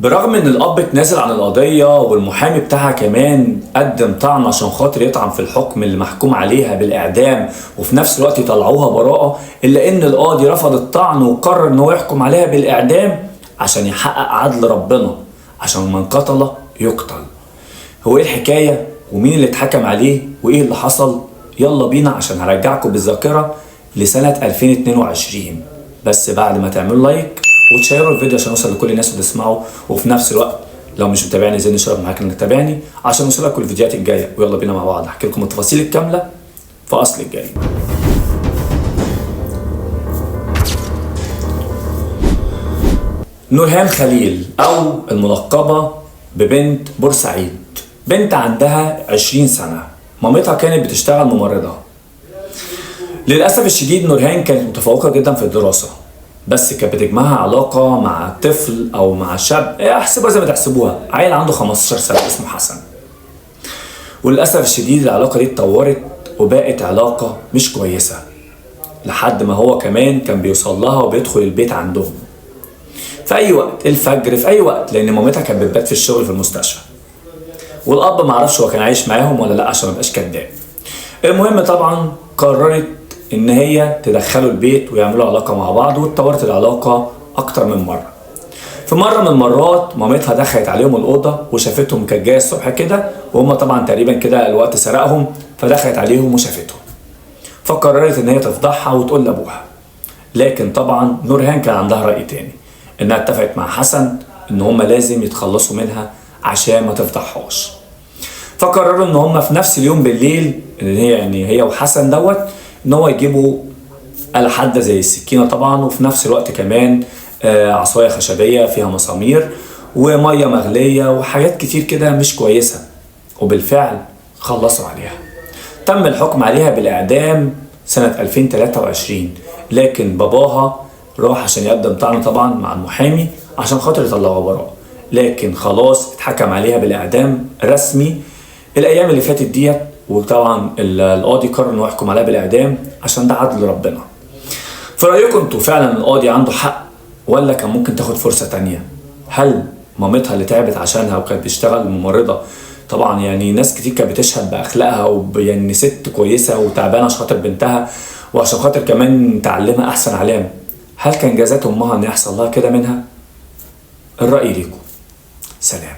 برغم ان الاب اتنازل عن القضية والمحامي بتاعها كمان قدم طعن عشان خاطر يطعن في الحكم اللي محكوم عليها بالاعدام وفي نفس الوقت يطلعوها براءة، الا ان القاضي رفض الطعن وقرر ان هو يحكم عليها بالاعدام عشان يحقق عدل ربنا، عشان من قتل يقتل. هو ايه الحكاية ومين اللي اتحكم عليه وايه اللي حصل؟ يلا بينا عشان هرجعكم بالذاكرة لسنة 2022، بس بعد ما تعملوا لايك وتشيروا الفيديو عشان يوصل لكل الناس وتسمعوا، وفي نفس الوقت لو مش متابعني زي نشرب معاك انك تتابعني عشان يوصلك كل الفيديوهات الجايه. ويلا بينا مع بعض احكي لكم التفاصيل الكامله في اصل الجاي. نورهان خليل او الملقبه ببنت بورسعيد، بنت عندها 20 سنه، مامتها كانت بتشتغل ممرضه. للاسف الشديد نورهان كانت متفوقه جدا في الدراسه، بس كانت بتجمعها علاقة مع طفل أو مع شاب، احسبوها زي ما تحسبوها، عيل عنده 15 سنة اسمه حسن. وللأسف الشديد العلاقة دي اتطورت وبقت علاقة مش كويسة، لحد ما هو كمان كان بيوصل لها وبيدخل البيت عندهم في أي وقت، الفجر، في أي وقت، لأن مامتها كانت بتبات في الشغل في المستشفى. والأب معرفش هو كان عايش معاهم ولا لأ عشان ميبقاش كداب. المهم طبعا قررت ان هي تدخله البيت ويعملوا علاقة مع بعض، واتطورت العلاقة اكتر من مرة. في مرة من المرات مامتها دخلت عليهم الأوضة وشافتهم، كانت جاية الصبح كده وهم طبعا تقريبا كده الوقت سرقهم، فدخلت عليهم وشافتهم، فقررت ان هي تفضحها وتقول لابوها. لكن طبعا نورهان كان عندها رأي تاني، انها اتفقت مع حسن ان هم لازم يتخلصوا منها عشان ما تفضحهاش. فقرروا ان هم في نفس اليوم بالليل، ان هي يعني هي وحسن دوت، ان هو يجيبوا آلة حادة زي السكينة طبعا، وفي نفس الوقت كمان عصاية خشبية فيها مسامير ومية مغلية وحاجات كتير كده مش كويسة. وبالفعل خلصوا عليها. تم الحكم عليها بالإعدام سنة 2023، لكن باباها راح عشان يقدم طعن طبعا مع المحامي عشان خاطر يطلعوها براءة، لكن خلاص اتحكم عليها بالإعدام رسمي الأيام اللي فاتت ديت. وطبعا القاضي قرر انه يحكم عليها بالاعدام عشان ده عدل ربنا. في رايكم انتوا فعلا القاضي عنده حق ولا كان ممكن تاخد فرصه تانية؟ هل مامتها اللي تعبت عشانها وكانت بتشتغل ممرضه، طبعا يعني ناس كتير كانت بتشهد باخلاقها يعني ست كويسه وتعبانه عشان خاطر بنتها وعشان خاطر كمان تعلمها احسن علام، هل كان جازات امها ان يحصل لها كده منها؟ الراي ليكم. سلام.